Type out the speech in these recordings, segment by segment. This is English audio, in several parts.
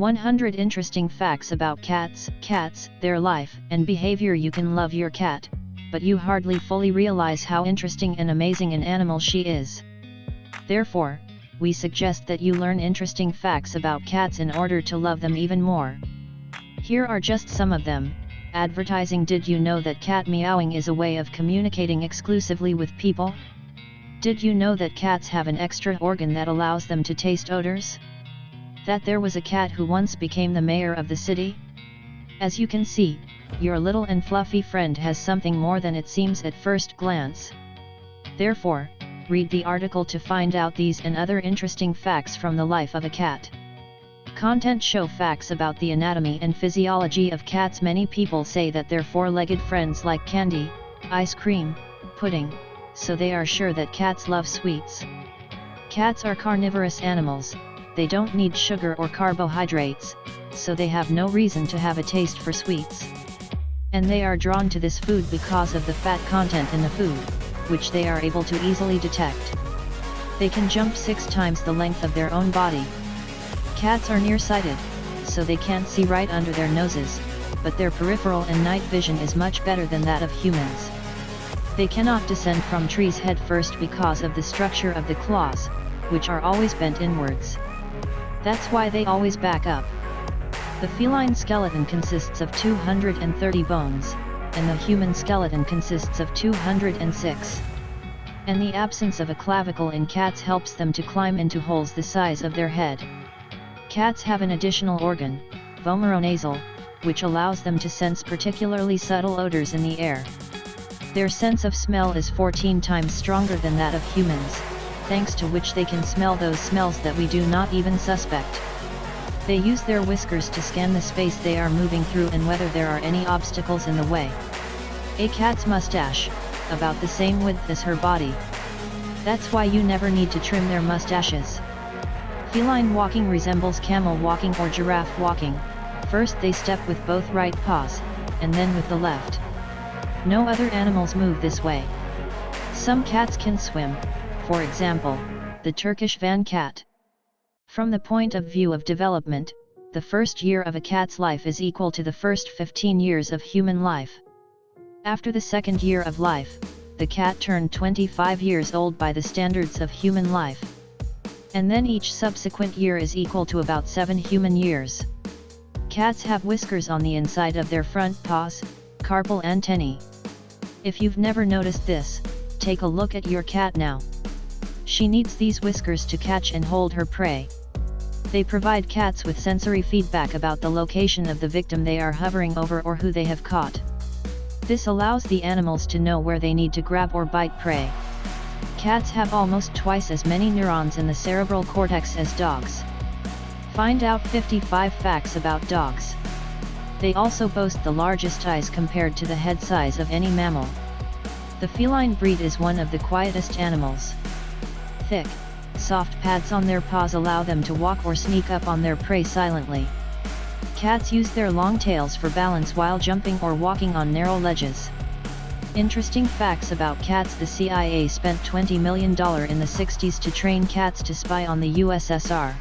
100 interesting facts about cats. Cats, their life and behavior. You can love your cat, but you hardly fully realize how interesting and amazing an animal she is. Therefore, we suggest that you learn interesting facts about cats in order to love them even more. Here are just some of them. Advertising. Did you know that cat meowing is a way of communicating exclusively with people? Did you know that cats have an extra organ that allows them to taste odors? That there was a cat who once became the mayor of the city? As you can see, your little and fluffy friend has something more than it seems at first glance. Therefore, read the article to find out these and other interesting facts from the life of a cat. Content show facts about the anatomy and physiology of cats. Many people say that their four-legged friends like candy, ice cream, pudding, so they are sure that cats love sweets. Cats are carnivorous animals. They don't need sugar or carbohydrates, so they have no reason to have a taste for sweets. And they are drawn to this food because of the fat content in the food, which they are able to easily detect. They can jump 6 times the length of their own body. Cats are nearsighted, so they can't see right under their noses, but their peripheral and night vision is much better than that of humans. They cannot descend from trees head first because of the structure of the claws, which are always bent inwards. That's why they always back up. The feline skeleton consists of 230 bones, and the human skeleton consists of 206. And the absence of a clavicle in cats helps them to climb into holes the size of their head. Cats have an additional organ, vomeronasal, which allows them to sense particularly subtle odors in the air. Their sense of smell is 14 times stronger than that of humans, thanks to which they can smell those smells that we do not even suspect. They use their whiskers to scan the space they are moving through and whether there are any obstacles in the way. A cat's mustache, about the same width as her body. That's why you never need to trim their mustaches. Feline walking resembles camel walking or giraffe walking. First they step with both right paws, and then with the left. No other animals move this way. Some cats can swim, for example, the Turkish van cat. From the point of view of development, the first year of a cat's life is equal to the first 15 years of human life. After the second year of life, the cat turned 25 years old by the standards of human life. And then each subsequent year is equal to about 7 human years. Cats have whiskers on the inside of their front paws, carpal antennae. If you've never noticed this, take a look at your cat now. She needs these whiskers to catch and hold her prey. They provide cats with sensory feedback about the location of the victim they are hovering over or who they have caught. This allows the animals to know where they need to grab or bite prey. Cats have almost twice as many neurons in the cerebral cortex as dogs. Find out 55 facts about dogs. They also boast the largest eyes compared to the head size of any mammal. The feline breed is one of the quietest animals. Thick, soft pads on their paws allow them to walk or sneak up on their prey silently. Cats use their long tails for balance while jumping or walking on narrow ledges. Interesting facts about cats. The CIA spent $20 million in the 60s to train cats to spy on the USSR.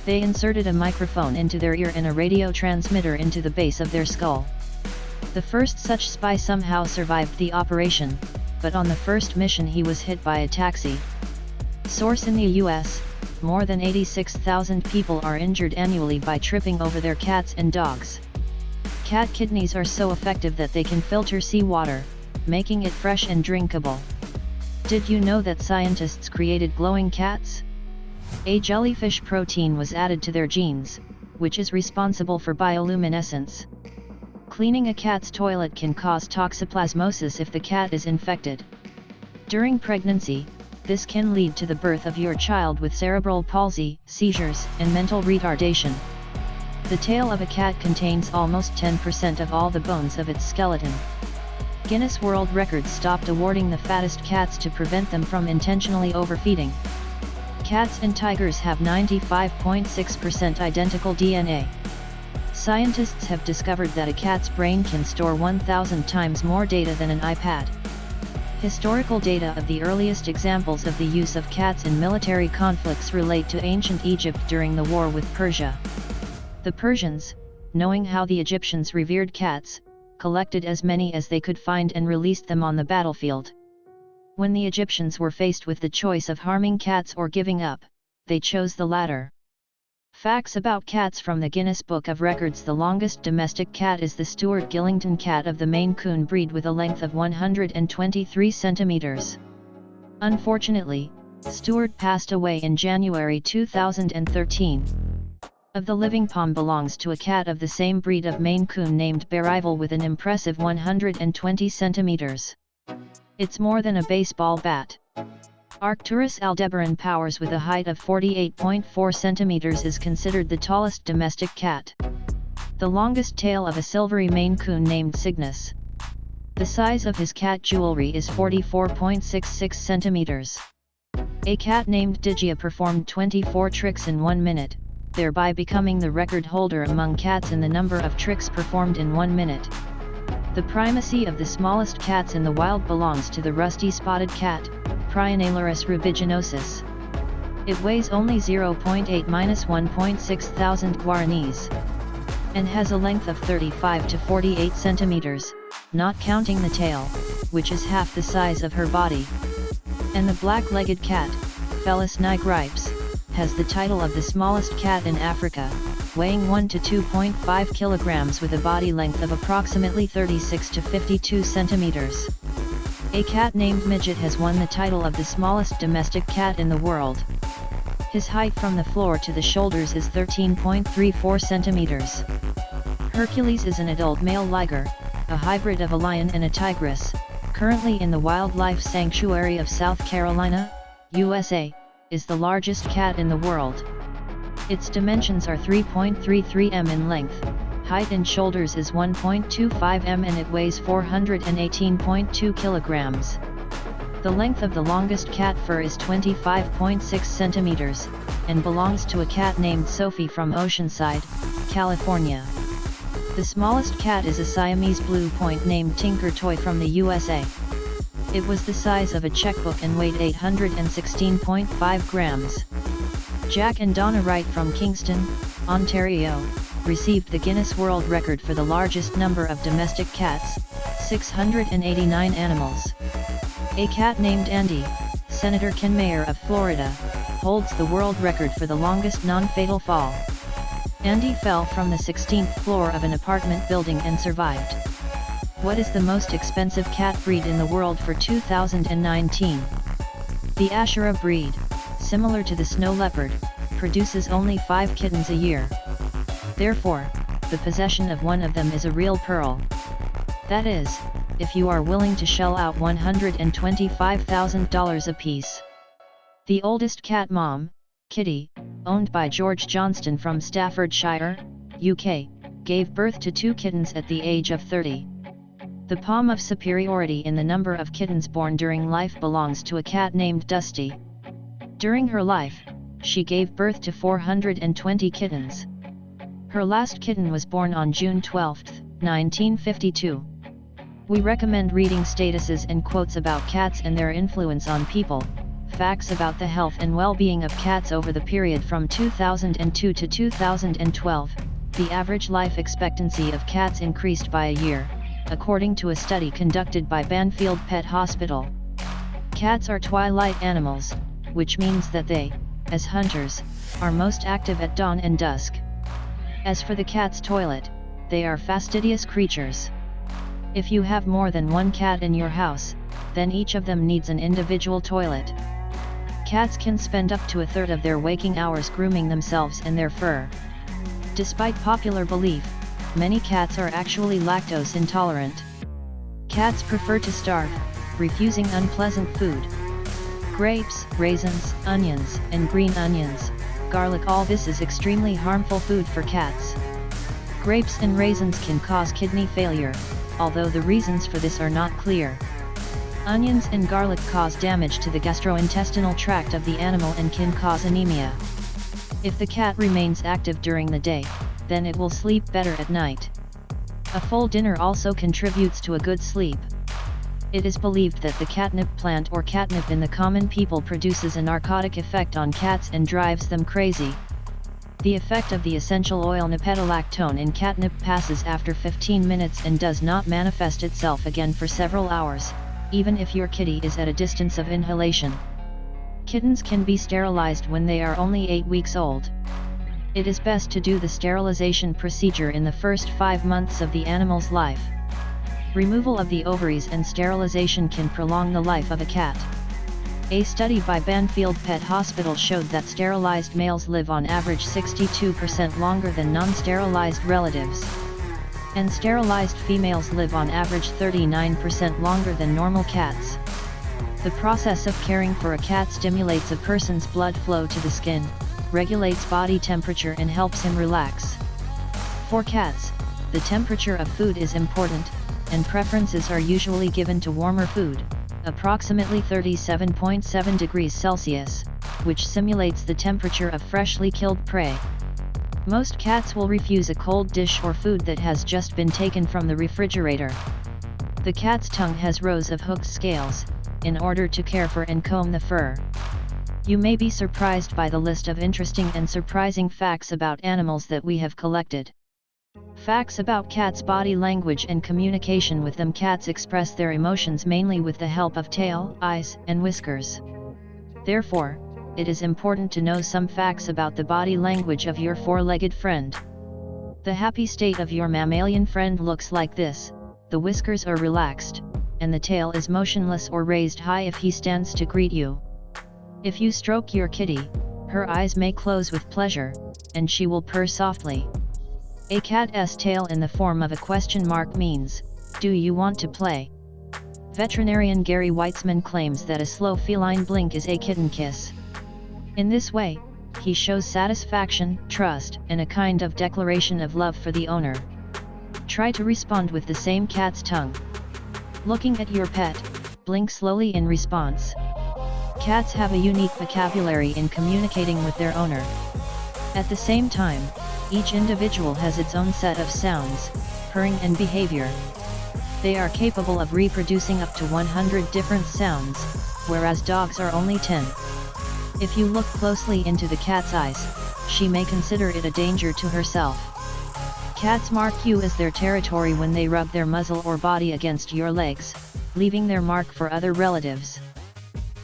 They inserted a microphone into their ear and a radio transmitter into the base of their skull. The first such spy somehow survived the operation, but on the first mission he was hit by a taxi. Source: in the US, more than 86,000 people are injured annually by tripping over their cats and dogs. Cat kidneys are so effective that they can filter seawater, making it fresh and drinkable. Did you know that scientists created glowing cats? A jellyfish protein was added to their genes, which is responsible for bioluminescence. Cleaning a cat's toilet can cause toxoplasmosis if the cat is infected. During pregnancy, this can lead to the birth of your child with cerebral palsy, seizures, and mental retardation. The tail of a cat contains almost 10% of all the bones of its skeleton. Guinness World Records stopped awarding the fattest cats to prevent them from intentionally overfeeding. Cats and tigers have 95.6% identical DNA. Scientists have discovered that a cat's brain can store 1,000 times more data than an iPad. Historical data of the earliest examples of the use of cats in military conflicts relate to ancient Egypt during the war with Persia. The Persians, knowing how the Egyptians revered cats, collected as many as they could find and released them on the battlefield. When the Egyptians were faced with the choice of harming cats or giving up, they chose the latter. Facts about cats from the Guinness Book of Records. The longest domestic cat is the Stuart Gillington cat of the Maine Coon breed with a length of 123 centimeters. Unfortunately, Stuart passed away in January 2013. Of the living palm belongs to a cat of the same breed of Maine Coon named Bearival with an impressive 120 centimeters. It's more than a baseball bat. Arcturus aldebaran Powers with a height of 48.4 centimeters is considered the tallest domestic cat. The longest tail of a silvery Maine Coon named Cygnus. The size of his cat jewelry is 44.66 centimeters. A cat named Digia performed 24 tricks in 1 minute, thereby becoming the record holder among cats in the number of tricks performed in 1 minute. The primacy of the smallest cats in the wild belongs to the rusty spotted cat, Prionalurus rubiginosus. It weighs only 0.8–1.6 thousand guaranis, and has a length of 35 to 48 centimeters, not counting the tail, which is half the size of her body. And the black-legged cat, Felis nigripes, has the title of the smallest cat in Africa, weighing 1 to 2.5 kilograms with a body length of approximately 36 to 52 centimeters. A cat named Midget has won the title of the smallest domestic cat in the world. His height from the floor to the shoulders is 13.34 centimeters. Hercules is an adult male liger, a hybrid of a lion and a tigress, currently in the Wildlife Sanctuary of South Carolina, USA, is the largest cat in the world. Its dimensions are 3.33 m in length, height and shoulders is 1.25 m and it weighs 418.2 kilograms. The length of the longest cat fur is 25.6 centimeters, and belongs to a cat named Sophie from Oceanside, California. The smallest cat is a Siamese blue point named Tinker Toy from the USA. It was the size of a checkbook and weighed 816.5 grams. Jack and Donna Wright from Kingston, Ontario, received the Guinness World Record for the largest number of domestic cats, 689 animals. A cat named Andy, Senator Ken Mayer of Florida, holds the world record for the longest non-fatal fall. Andy fell from the 16th floor of an apartment building and survived. What is the most expensive cat breed in the world for 2019? The Ashera breed, similar to the snow leopard, produces only 5 kittens a year. Therefore, the possession of one of them is a real pearl. That is, if you are willing to shell out $125,000 apiece. The oldest cat mom, Kitty, owned by George Johnston from Staffordshire, UK, gave birth to 2 kittens at the age of 30. The palm of superiority in the number of kittens born during life belongs to a cat named Dusty. During her life, she gave birth to 420 kittens. Her last kitten was born on June 12, 1952. We recommend reading statuses and quotes about cats and their influence on people, facts about the health and well-being of cats over the period from 2002 to 2012. The average life expectancy of cats increased by a year, according to a study conducted by Banfield Pet Hospital. Cats are twilight animals, which means that they, as hunters, are most active at dawn and dusk. As for the cat's toilet, they are fastidious creatures. If you have more than one cat in your house, then each of them needs an individual toilet. Cats can spend up to a third of their waking hours grooming themselves and their fur. Despite popular belief, many cats are actually lactose intolerant. Cats prefer to starve, refusing unpleasant food. Grapes, raisins, onions, and green onions, garlic, all this is extremely harmful food for cats. Grapes and raisins can cause kidney failure, although the reasons for this are not clear. Onions and garlic cause damage to the gastrointestinal tract of the animal and can cause anemia. If the cat remains active during the day, then it will sleep better at night. A full dinner also contributes to a good sleep. It is believed that the catnip plant or catnip in the common people produces a narcotic effect on cats and drives them crazy. The effect of the essential oil nipetolactone in catnip passes after 15 minutes and does not manifest itself again for several hours, even if your kitty is at a distance of inhalation. Kittens can be sterilized when they are only 8 weeks old. It is best to do the sterilization procedure in the first 5 months of the animal's life. Removal of the ovaries and sterilization can prolong the life of a cat. A study by Banfield Pet Hospital showed that sterilized males live on average 62% longer than non-sterilized relatives. And sterilized females live on average 39% longer than normal cats. The process of caring for a cat stimulates a person's blood flow to the skin, regulates body temperature and helps him relax. For cats, the temperature of food is important, and preferences are usually given to warmer food, approximately 37.7 degrees Celsius, which simulates the temperature of freshly killed prey. Most cats will refuse a cold dish or food that has just been taken from the refrigerator. The cat's tongue has rows of hooked scales, in order to care for and comb the fur. You may be surprised by the list of interesting and surprising facts about animals that we have collected. Facts about cats' body language and communication with them. Cats express their emotions mainly with the help of tail, eyes, and whiskers. Therefore, it is important to know some facts about the body language of your four-legged friend. The happy state of your mammalian friend looks like this: the whiskers are relaxed, and the tail is motionless or raised high if he stands to greet you. If you stroke your kitty, her eyes may close with pleasure, and she will purr softly. A cat's tail in the form of a question mark means, "Do you want to play?" Veterinarian Gary Weitzman claims that a slow feline blink is a kitten kiss. In this way, he shows satisfaction, trust, and a kind of declaration of love for the owner. Try to respond with the same cat's tongue. Looking at your pet, blink slowly in response. Cats have a unique vocabulary in communicating with their owner. At the same time, each individual has its own set of sounds, purring and behavior. They are capable of reproducing up to 100 different sounds, whereas dogs are only 10. If you look closely into the cat's eyes, she may consider it a danger to herself. Cats mark you as their territory when they rub their muzzle or body against your legs, leaving their mark for other relatives.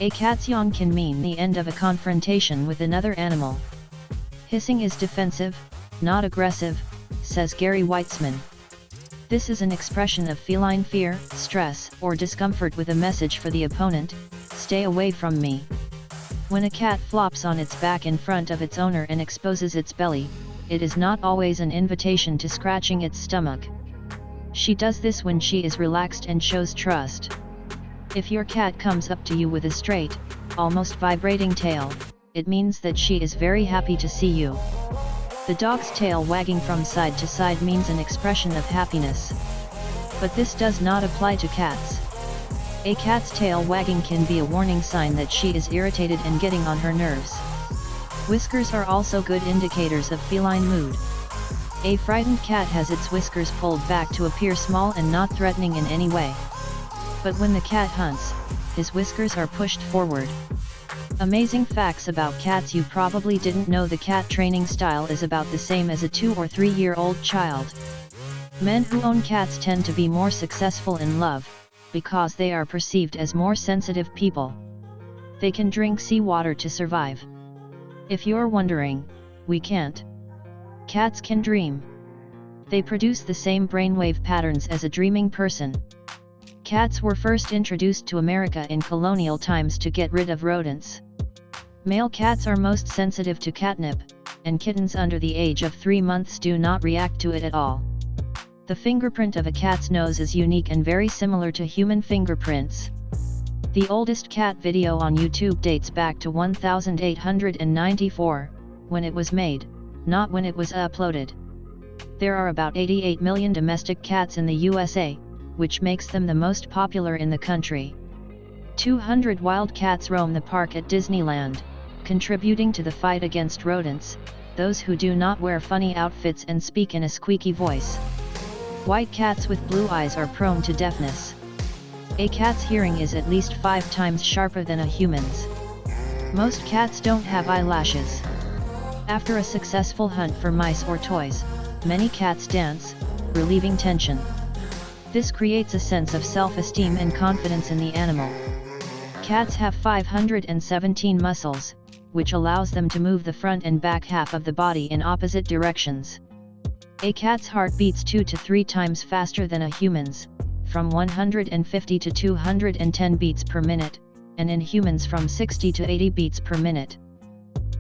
A cat's yawn can mean the end of a confrontation with another animal. Hissing is defensive, not aggressive, says Gary Weitzman. This is an expression of feline fear, stress, or discomfort with a message for the opponent: stay away from me. When a cat flops on its back in front of its owner and exposes its belly, it is not always an invitation to scratching its stomach. She does this when she is relaxed and shows trust. If your cat comes up to you with a straight, almost vibrating tail, it means that she is very happy to see you. The dog's tail wagging from side to side means an expression of happiness. But this does not apply to cats. A cat's tail wagging can be a warning sign that she is irritated and getting on her nerves. Whiskers are also good indicators of feline mood. A frightened cat has its whiskers pulled back to appear small and not threatening in any way. But when the cat hunts, his whiskers are pushed forward. Amazing facts about cats: you probably didn't know the cat training style is about the same as a 2 or 3-year-old child. Men who own cats tend to be more successful in love, because they are perceived as more sensitive people. They can drink seawater to survive. If you're wondering, we can't. Cats can dream. They produce the same brainwave patterns as a dreaming person. Cats were first introduced to America in colonial times to get rid of rodents. Male cats are most sensitive to catnip, and kittens under the age of 3 months do not react to it at all. The fingerprint of a cat's nose is unique and very similar to human fingerprints. The oldest cat video on YouTube dates back to 1894, when it was made, not when it was uploaded. There are about 88 million domestic cats in the USA, which makes them the most popular in the country. 200 wild cats roam the park at Disneyland, contributing to the fight against rodents, those who do not wear funny outfits and speak in a squeaky voice. White cats with blue eyes are prone to deafness. A cat's hearing is at least 5 times sharper than a human's. Most cats don't have eyelashes. After a successful hunt for mice or toys, many cats dance, relieving tension. This creates a sense of self-esteem and confidence in the animal. Cats have 517 muscles, which allows them to move the front and back half of the body in opposite directions. A cat's heart beats 2 to 3 times faster than a human's, from 150 to 210 beats per minute, and in humans from 60 to 80 beats per minute.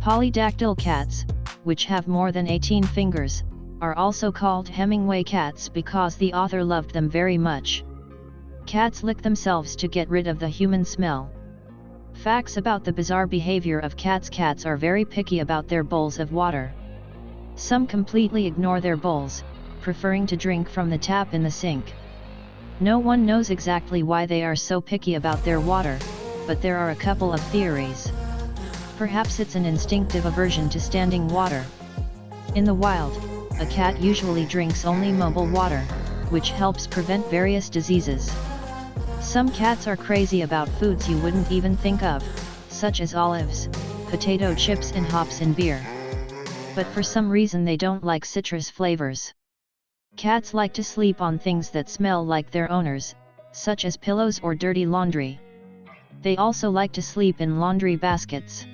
Polydactyl cats, which have more than 18 fingers, are also called Hemingway cats because the author loved them very much. Cats lick themselves to get rid of the human smell. Facts about the bizarre behavior of cats. Cats are very picky about their bowls of water. Some completely ignore their bowls, preferring to drink from the tap in the sink. No one knows exactly why they are so picky about their water, but there are a couple of theories. Perhaps it's an instinctive aversion to standing water. In the wild, a cat usually drinks only mobile water, which helps prevent various diseases. Some cats are crazy about foods you wouldn't even think of, such as olives, potato chips and hops in beer. But for some reason they don't like citrus flavors. Cats like to sleep on things that smell like their owners, such as pillows or dirty laundry. They also like to sleep in laundry baskets.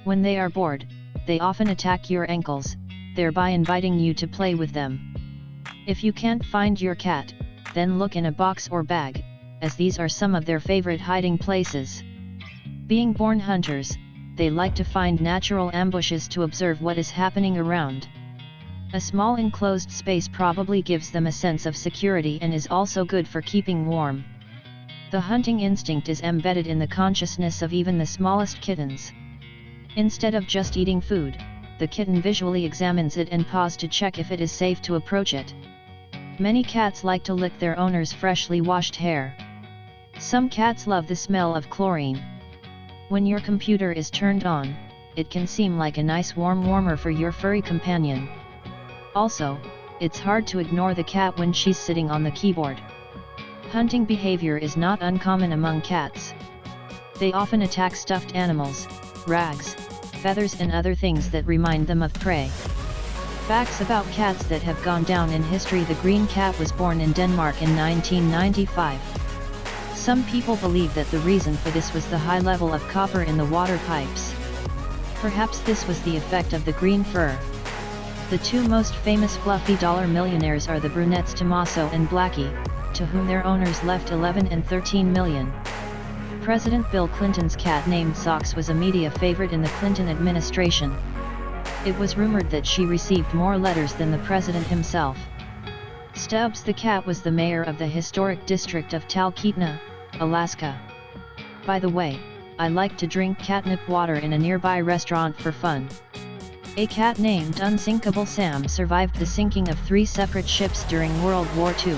When they are bored, they often attack your ankles, thereby inviting you to play with them. If you can't find your cat, then look in a box or bag, as these are some of their favorite hiding places. Being born hunters, they like to find natural ambushes to observe what is happening around. A small enclosed space probably gives them a sense of security and is also good for keeping warm. The hunting instinct is embedded in the consciousness of even the smallest kittens. Instead of just eating food, the kitten visually examines it and paws to check if it is safe to approach it. Many cats like to lick their owner's freshly washed hair. Some cats love the smell of chlorine. When your computer is turned on, it can seem like a nice warm warmer for your furry companion. Also, it's hard to ignore the cat when she's sitting on the keyboard. Hunting behavior is not uncommon among cats. They often attack stuffed animals, rags, feathers and other things that remind them of prey. Facts about cats that have gone down in history. The green cat was born in Denmark in 1995. Some people believe that the reason for this was the high level of copper in the water pipes. Perhaps this was the effect of the green fur. The two most famous fluffy dollar millionaires are the brunettes Tommaso and Blackie, to whom their owners left 11 and 13 million. President Bill Clinton's cat named Socks was a media favorite in the Clinton administration. It was rumored that she received more letters than the president himself. Stubbs the cat was the mayor of the historic district of Talkeetna, Alaska. By the way, I like to drink catnip water in a nearby restaurant for fun. A cat named Unsinkable Sam survived the sinking of 3 separate ships during World War II.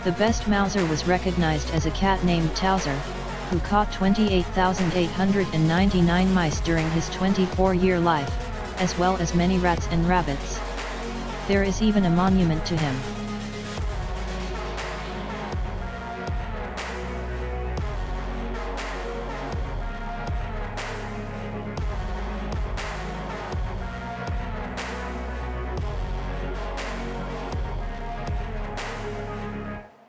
The best mouser was recognized as a cat named Towser, who caught 28,899 mice during his 24-year life, as well as many rats and rabbits. There is even a monument to him.